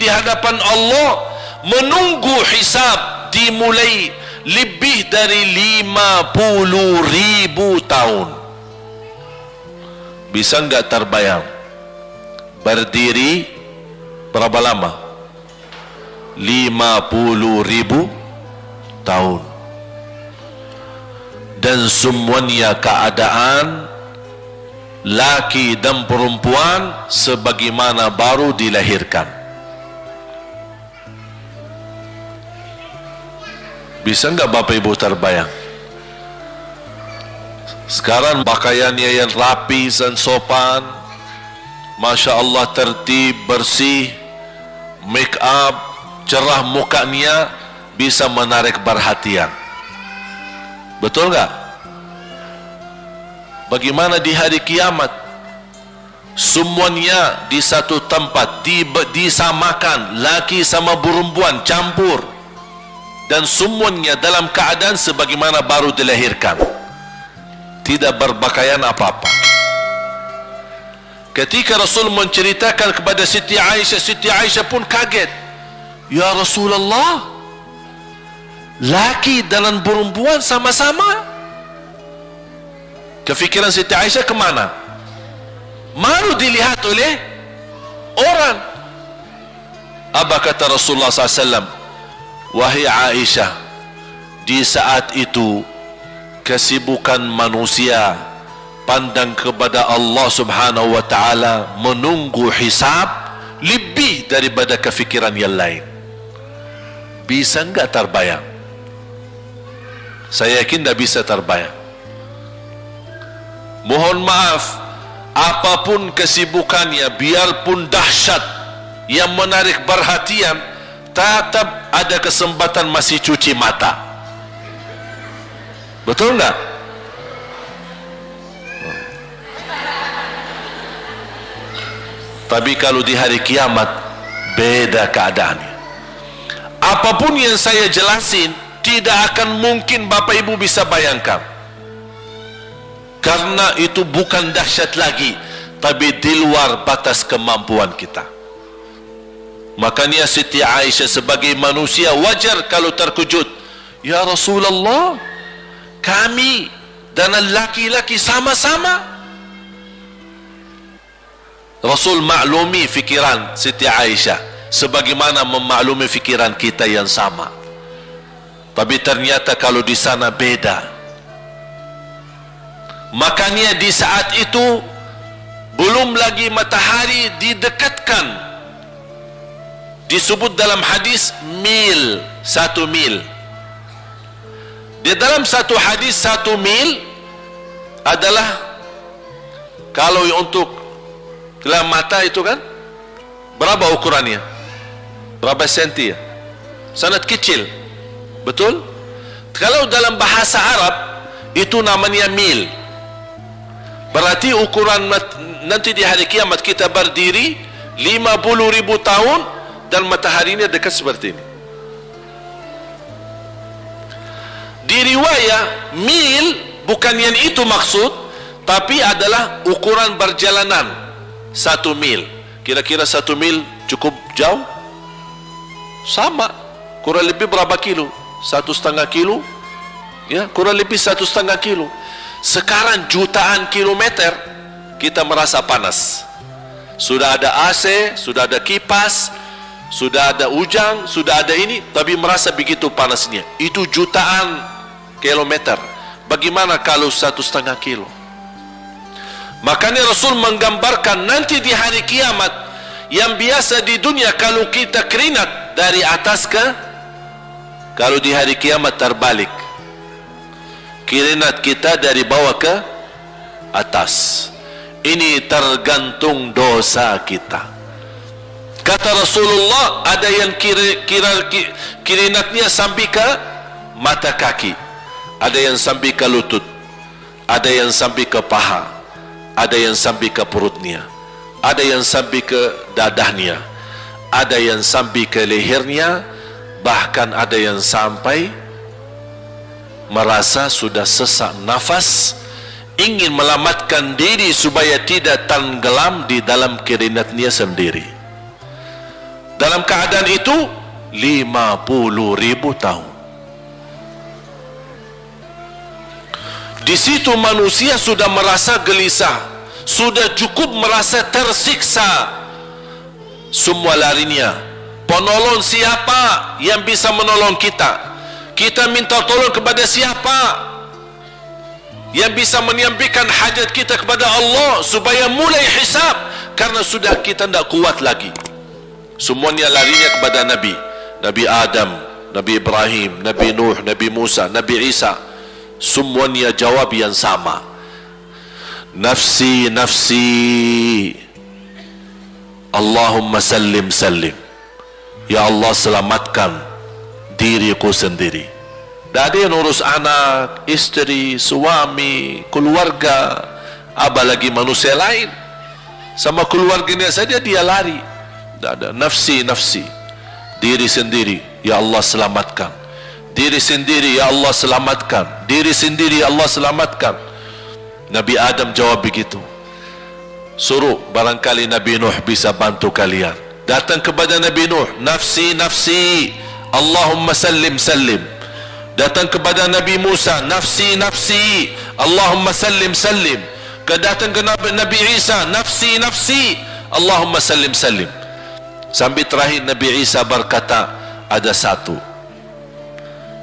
di hadapan Allah menunggu hisab dimulai lebih dari 50.000 tahun. Bisa enggak terbayang berdiri berapa lama? 50.000 tahun. Dan semuanya keadaan laki dan perempuan sebagaimana baru dilahirkan. Bisa enggak Bapak Ibu terbayang? Sekarang pakaiannya yang rapi dan sopan, Masya Allah, tertib, bersih, make up, cerah mukanya, bisa menarik perhatian. Betul enggak? Bagaimana di hari kiamat? Semuanya di satu tempat, disamakan, laki sama perempuan campur, dan semuanya dalam keadaan sebagaimana baru dilahirkan, tidak berpakaian apa-apa. Ketika Rasul menceritakan kepada Siti Aisyah pun kaget. Ya Rasulullah, laki dan perempuan sama-sama. Kefikiran Siti Aisyah kemana? Malu dilihat oleh orang. Apa kata Rasulullah SAW? Wahai Aisyah, di saat itu kesibukan manusia pandang kepada Allah Subhanahu wa ta'ala, menunggu hisab lebih daripada kefikiran yang lain. Bisa enggak terbayang? Saya yakin tidak bisa terbayang. Mohon maaf, apapun kesibukannya, biarpun dahsyat yang menarik perhatian, tetap ada kesempatan masih cuci mata. Betul enggak? Tapi kalau di hari kiamat beda keadaannya. Apapun yang saya jelasin tidak akan mungkin Bapak Ibu bisa bayangkan, karena itu bukan dahsyat lagi, tapi di luar batas kemampuan kita. Makanya Siti Aisyah sebagai manusia wajar kalau terkejut. Ya Rasulullah, kami dan laki-laki sama-sama. Rasul maklumi fikiran Siti Aisyah sebagaimana memaklumi fikiran kita yang sama. Tapi ternyata kalau di sana beda. Makanya di saat itu belum lagi matahari didekatkan. Disebut dalam hadis mil, 1 mil. Di dalam satu hadis 1 mil adalah, kalau untuk dalam mata itu kan berapa ukurannya? Berapa senti ya? Sangat kecil. Betul? Kalau dalam bahasa Arab itu namanya mil. Berarti ukuran nanti di hari kiamat kita berdiri 50.000 tahun dan mataharinya dekat seperti ini. Di riwayat mil bukan yang itu maksud, tapi adalah ukuran perjalanan 1 mil. Kira-kira 1 mil cukup jauh? Sama, kurang lebih berapa kilo? 1,5 kilo? Ya, kurang lebih 1,5 kilo. Sekarang jutaan kilometer kita merasa panas. Sudah ada AC, sudah ada kipas, sudah ada ujang, sudah ada ini, tapi merasa begitu panasnya. Itu jutaan kilometer. Bagaimana kalau 1,5 kilo? Makanya Rasul menggambarkan nanti di hari kiamat, yang biasa di dunia kalau kita keringat dari atas ke, kalau di hari kiamat terbalik, keringat kita dari bawah ke atas. Ini tergantung dosa kita. Kata Rasulullah, ada yang keringatnya sampai ke mata kaki, ada yang sampai ke lutut, ada yang sampai ke paha, ada yang sampai ke perutnya, ada yang sampai ke dadahnya, ada yang sampai ke lehernya, bahkan ada yang sampai merasa sudah sesak nafas, ingin melamatkan diri supaya tidak tenggelam di dalam keringatnya sendiri. Dalam keadaan itu 50.000 tahun. Di situ manusia sudah merasa gelisah, sudah cukup merasa tersiksa. Semua larinya, penolong siapa yang bisa menolong kita? Kita minta tolong kepada siapa yang bisa menyampaikan hajat kita kepada Allah supaya mulai hisab? Karena sudah kita tidak kuat lagi. Semuanya larinya kepada Nabi, Nabi Adam, Nabi Ibrahim, Nabi Nuh, Nabi Musa, Nabi Isa. Semuanya jawab yang sama, nafsi nafsi, Allahumma sallim sallim. Ya Allah, selamatkan diriku sendiri. Tak ada yang urus anak, isteri, suami, keluarga, apalagi manusia lain. Sama keluarganya saja dia lari. Tak ada, nafsi nafsi, diri sendiri. Ya Allah, selamatkan diri sendiri. Ya Allah, selamatkan diri sendiri. Ya Allah, selamatkan. Nabi Adam jawab begitu. Suruh, barangkali Nabi Nuh bisa bantu kalian. Datang kepada Nabi Nuh, nafsi nafsi, Allahumma sallim sallim. Datang kepada Nabi Musa, nafsi nafsi, Allahumma sallim sallim. Datang ke Nabi Isa, nafsi nafsi, Allahumma sallim sallim. Sampai terakhir Nabi Isa berkata, ada satu,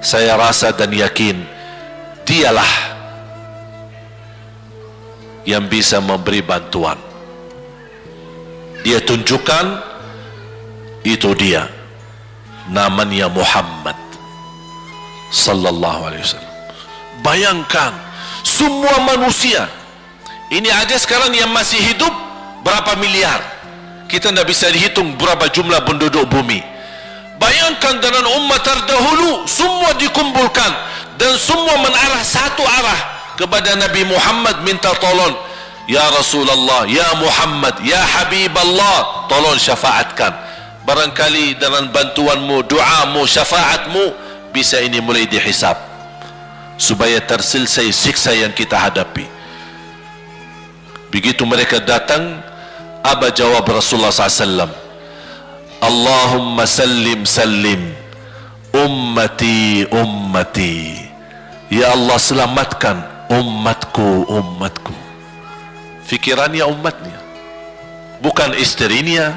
saya rasa dan yakin dialah yang bisa memberi bantuan. Dia tunjukkan, itu dia, namanya Muhammad sallallahu alaihi wasallam. Bayangkan, semua manusia ini aja sekarang yang masih hidup berapa miliar, kita tidak bisa dihitung berapa jumlah penduduk bumi. Bayangkan dengan umat terdahulu, semua dikumpulkan dan semua menarah satu arah kepada Nabi Muhammad, minta tolong. Ya Rasulullah, ya Muhammad, ya Habiballah, tolong syafaatkan. Barangkali dengan bantuanmu, doamu, syafaatmu, bisa ini mulai dihisab, supaya terselesai siksa yang kita hadapi. Begitu mereka datang, apa jawab Rasulullah SAW? Allahumma sallim sallim, ummati ummati. Ya Allah, selamatkan umatku umatku. Fikirannya umatnya, bukan istrinya,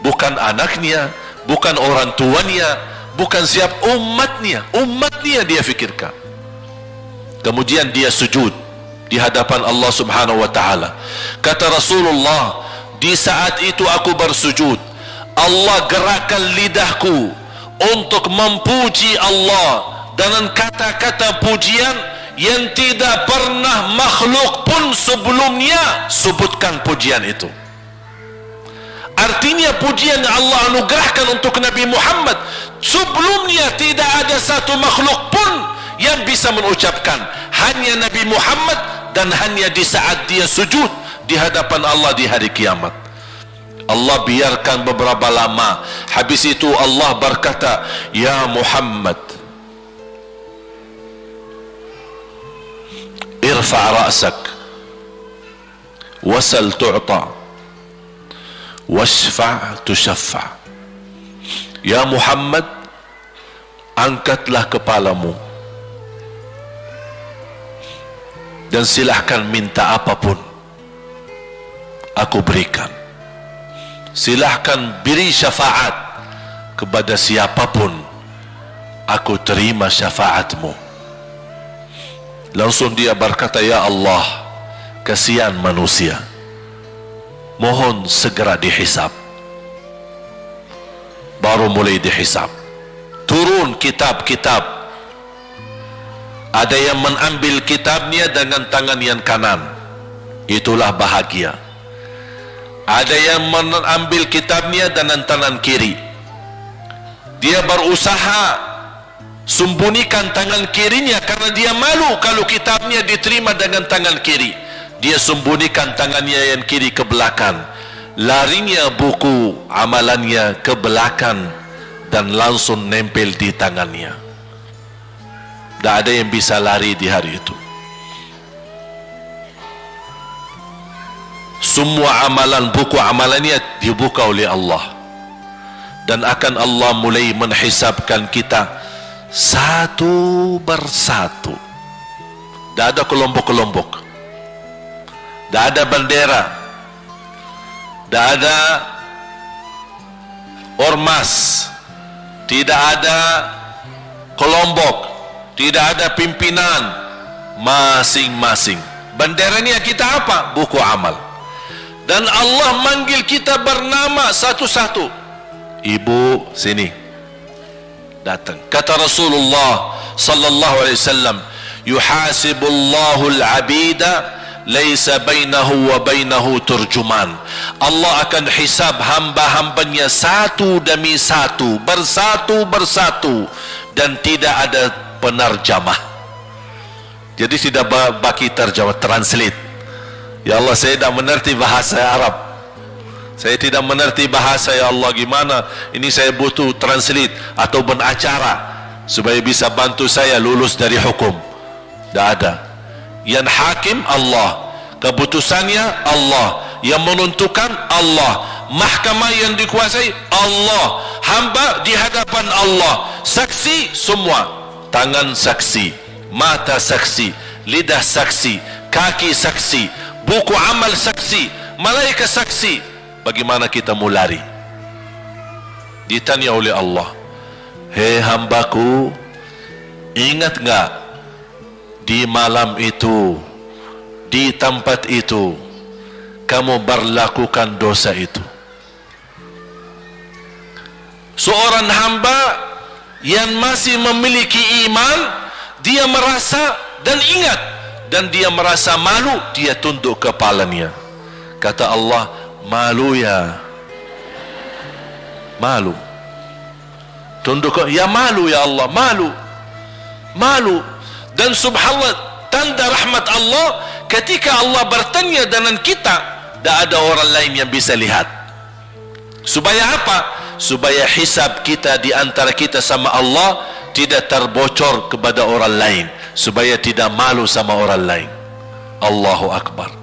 bukan anaknya, bukan orang tuanya, bukan siap, umatnya. Umatnya dia fikirkan. Kemudian dia sujud di hadapan Allah Subhanahu wa ta'ala. Kata Rasulullah, di saat itu aku bersujud, Allah gerakkan lidahku untuk memuji Allah dengan kata-kata pujian yang tidak pernah makhluk pun sebelumnya sebutkan pujian itu. Artinya pujian yang Allah anugerahkan untuk Nabi Muhammad, sebelumnya tidak ada satu makhluk pun yang bisa mengucapkan, hanya Nabi Muhammad, dan hanya di saat dia sujud di hadapan Allah di hari kiamat. Allah biarkan beberapa lama, habis itu Allah berkata, ya Muhammad, irfa' ra'sak wasal tu'ta washfa' tushaffa'. Ya Muhammad, angkatlah kepalamu dan silahkan minta apapun, aku berikan. Silahkan beri syafaat kepada siapapun, aku terima syafaatmu. Langsung dia berkata, ya Allah, kasihan manusia, mohon segera dihisab. Baru mulai dihisab, turun kitab-kitab. Ada yang mengambil kitabnya dengan tangan yang kanan, itulah bahagia. Ada yang mengambil kitabnya dengan tangan kiri. Dia berusaha sembunyikan tangan kirinya karena dia malu kalau kitabnya diterima dengan tangan kiri. Dia sembunyikan tangannya yang kiri ke belakang. Larinya buku amalannya ke belakang dan langsung nempel di tangannya. Tak ada yang bisa lari di hari itu. Semua amalan, buku amalannya dibuka oleh Allah. dan akan Allah mulai menghisabkan kita satu persatu. Tak ada kelompok-kelompok, tak ada bendera, tak ada ormas, tidak ada kelompok, tidak ada pimpinan, masing-masing. Benderanya kita apa? Buku amal. Dan Allah manggil kita bernama satu-satu. Ibu, sini, datang. Kata Rasulullah sallallahu alaihi wasallam, yuhasibullahu al-abida laisa bainahu wa bainahu turjuman. Allah akan hisab hamba-hambanya satu demi satu, bersatu-bersatu, dan tidak ada penerjemah. Jadi tidak bagi terjemah, translate. Ya Allah, saya tidak mengerti bahasa Arab, saya tidak mengerti bahasa, ya Allah, gimana ini, saya butuh translate atau benacara supaya bisa bantu saya lulus dari hukum. Tidak ada. Yang hakim Allah, keputusannya Allah, yang menentukan Allah, mahkamah yang dikuasai Allah, hamba di hadapan Allah, saksi semua, tangan saksi, mata saksi, lidah saksi, kaki saksi, buku amal saksi, malaikat saksi. Bagaimana kita mau lari? Ditanya oleh Allah, hei hambaku, ingat enggak di malam itu, di tempat itu, kamu berlakukan dosa itu? Seorang hamba yang masih memiliki iman, dia merasa dan ingat, dan dia merasa malu, dia tunduk kepalanya. Kata Allah, malu ya, malu. Tunduk, ya malu ya Allah, malu, malu. Dan subhanallah, tanda rahmat Allah, ketika Allah bertanya dengan kita, tak ada orang lain yang bisa lihat. Supaya apa? Supaya hisab kita di antara kita sama Allah tidak terbocor kepada orang lain, supaya tidak malu sama orang lain. Allahu Akbar.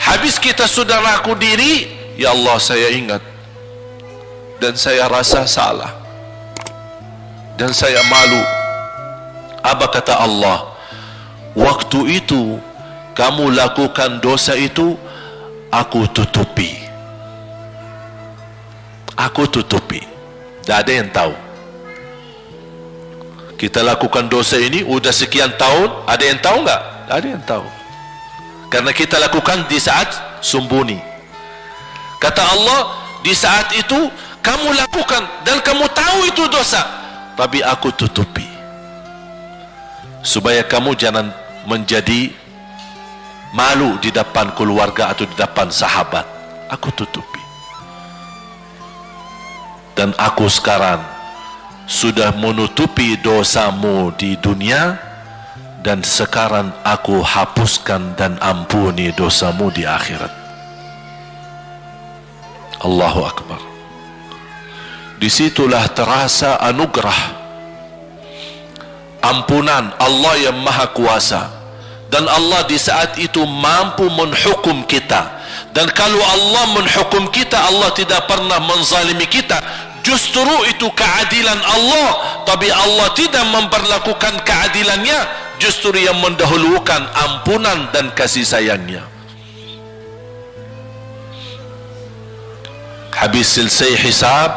Habis kita sudah laku diri, ya Allah, saya ingat dan saya rasa salah dan saya malu. Apa kata Allah? Waktu itu kamu lakukan dosa itu, aku tutupi, aku tutupi. Tak ada yang tahu. Kita lakukan dosa ini udah sekian tahun, ada yang tahu enggak? Tak ada yang tahu, karena kita lakukan di saat sembunyi. Kata Allah, di saat itu kamu lakukan dan kamu tahu itu dosa, tapi aku tutupi supaya kamu jangan menjadi malu di depan keluarga atau di depan sahabat. Aku tutupi. Dan aku sekarang sudah menutupi dosamu di dunia, dan sekarang aku hapuskan dan ampuni dosamu di akhirat. Allahu Akbar. Disitulah terasa anugerah ampunan Allah yang maha kuasa. Dan Allah di saat itu mampu menghukum kita. Dan kalau Allah menghukum kita, Allah tidak pernah menzalimi kita. Justru itu keadilan Allah. Tapi Allah tidak memperlakukan keadilannya, justru yang mendahulukan ampunan dan kasih sayangnya. Habis selesai hisab,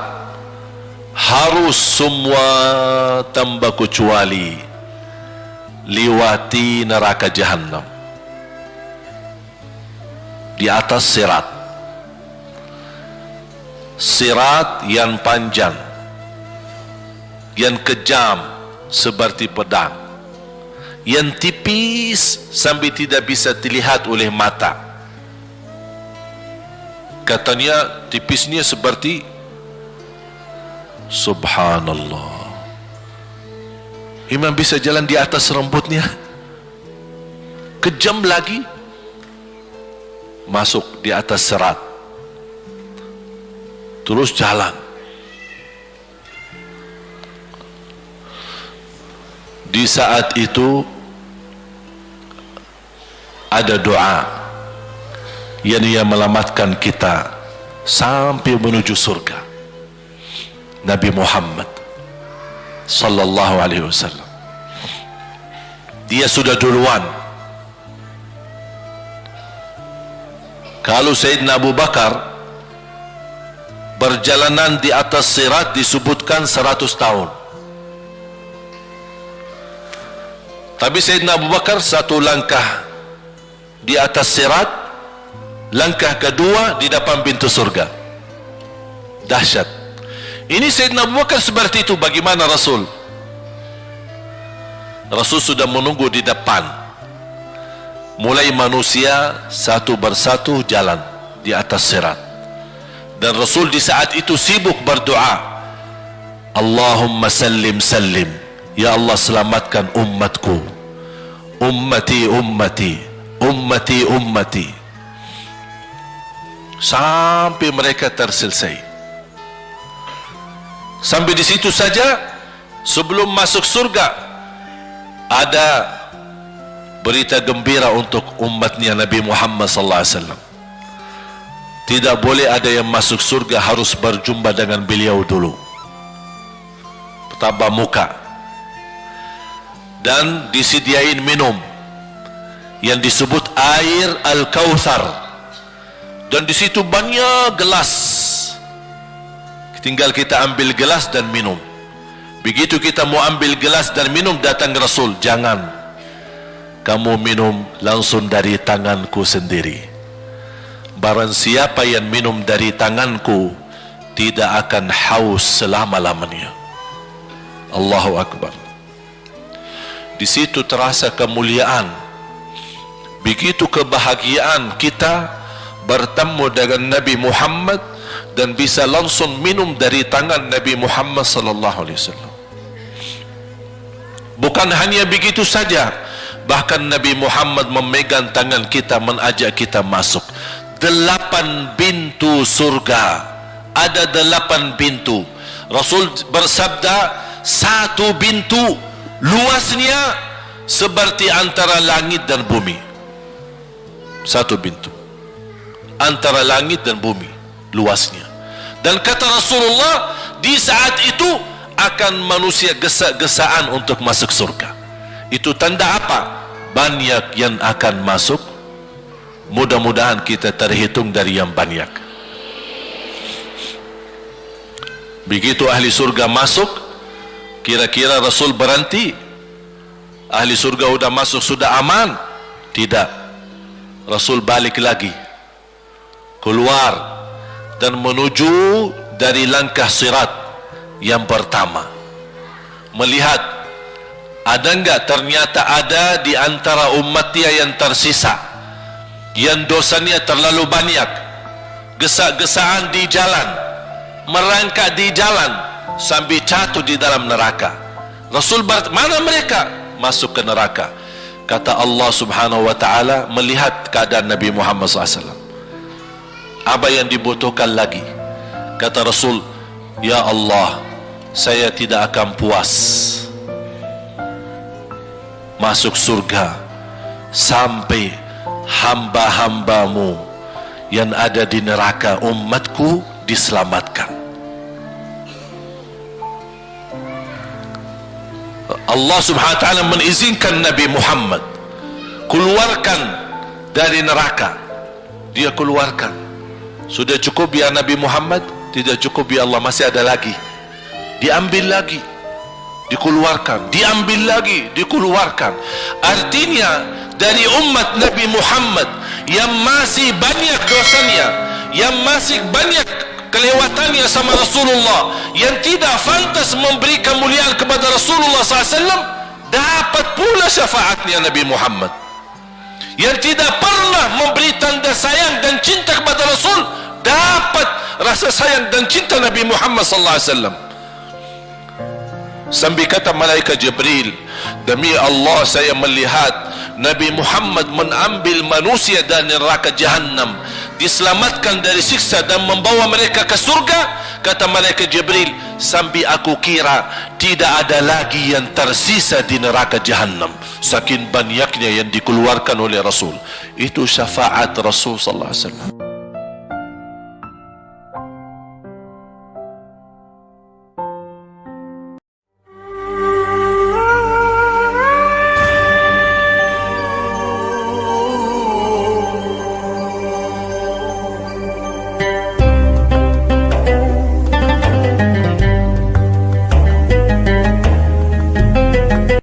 harus semua tanpa kecuali liwati neraka Jahannam di atas sirat. Sirat yang panjang, yang kejam seperti pedang, yang tipis sampai tidak bisa dilihat oleh mata. Katanya tipisnya seperti, subhanallah, imam bisa jalan di atas rambutnya. Kejam lagi, masuk di atas serat, terus jalan. Di saat itu ada doa yang ia melamatkan kita sampai menuju surga. Nabi Muhammad sallallahu alaihi wasallam. Dia sudah duluan. Kalau Sayyidina Abu Bakar perjalanan di atas sirat disebutkan 100 tahun. Tapi Sayyidina Abu Bakar satu langkah di atas sirat, langkah kedua di depan pintu surga. Dahsyat. Ini Sayyidina Abu Bakar seperti itu. Bagaimana Rasul? Rasul sudah menunggu di depan. Mulai manusia satu persatu jalan di atas sirat. Dan Rasul di saat itu sibuk berdoa, Allahumma sallim sallim, ya Allah selamatkan umatku, ummati ummati, ummati ummati, sampai mereka terselesai. Sampai di situ saja. Sebelum masuk surga ada berita gembira untuk umatnya Nabi Muhammad sallallahu alaihi wasallam. Tidak boleh ada yang masuk surga harus berjumpa dengan beliau dulu, pertama muka, dan disediain minum yang disebut air Al-Kautsar, dan di situ banyak gelas. Tinggal kita ambil gelas dan minum. Begitu kita mau ambil gelas dan minum, datang Rasul, jangan kamu minum langsung dari tanganku sendiri. Barang siapa yang minum dari tanganku tidak akan haus selama-lamanya. Allahu Akbar. Di situ terasa kemuliaan. Begitu kebahagiaan kita bertemu dengan Nabi Muhammad dan bisa langsung minum dari tangan Nabi Muhammad sallallahu alaihi wasallam. Bukan hanya begitu saja, bahkan Nabi Muhammad memegang tangan kita, mengajak kita masuk 8 pintu surga. Ada 8 pintu. Rasul bersabda, satu pintu luasnya seperti antara langit dan bumi. Satu pintu antara langit dan bumi luasnya. Dan kata Rasulullah, di saat itu akan manusia gesa-gesaan untuk masuk surga. Itu tanda apa? Banyak yang akan masuk. Mudah-mudahan kita terhitung dari yang banyak. Begitu ahli surga masuk, kira-kira Rasul berhenti? Ahli surga sudah masuk, sudah aman? Tidak. Rasul balik lagi, keluar dan menuju dari langkah sirat yang pertama, melihat ada enggak ternyata ada di antara umatnya yang tersisa, yang dosanya terlalu banyak, gesa-gesaan di jalan, merangkak di jalan sampai jatuh di dalam neraka. Rasul mana mereka? Masuk ke neraka. Kata Allah subhanahu wa ta'ala melihat keadaan Nabi Muhammad SAW, apa yang dibutuhkan lagi? Kata Rasul, ya Allah, saya tidak akan puas masuk surga sampai hamba-hambamu yang ada di neraka, umatku, diselamatkan. Allah subhanahu wa ta'ala mengizinkan Nabi Muhammad keluarkan dari neraka. Dia keluarkan. Sudah cukup ya Nabi Muhammad? Tidak cukup ya Allah, masih ada lagi. Diambil lagi, dikeluarkan, diambil lagi, dikeluarkan. Artinya dari umat Nabi Muhammad yang masih banyak dosanya, yang masih banyak kelewatannya sama Rasulullah, yang tidak pantas memberi kemuliaan kepada Rasulullah SAW, dapat pula syafaatnya Nabi Muhammad. Yang tidak pernah memberi tanda sayang dan cinta kepada Rasul, dapat rasa sayang dan cinta Nabi Muhammad SAW. Sampai kata malaikat Jibril, demi Allah saya melihat Nabi Muhammad mengambil manusia dari neraka Jahannam, diselamatkan dari siksa dan membawa mereka ke surga. Kata malaikat Jibril, sampai aku kira tidak ada lagi yang tersisa di neraka Jahannam, saking banyaknya yang dikeluarkan oleh Rasul. Itu syafaat Rasul sallallahu alaihi wasallam.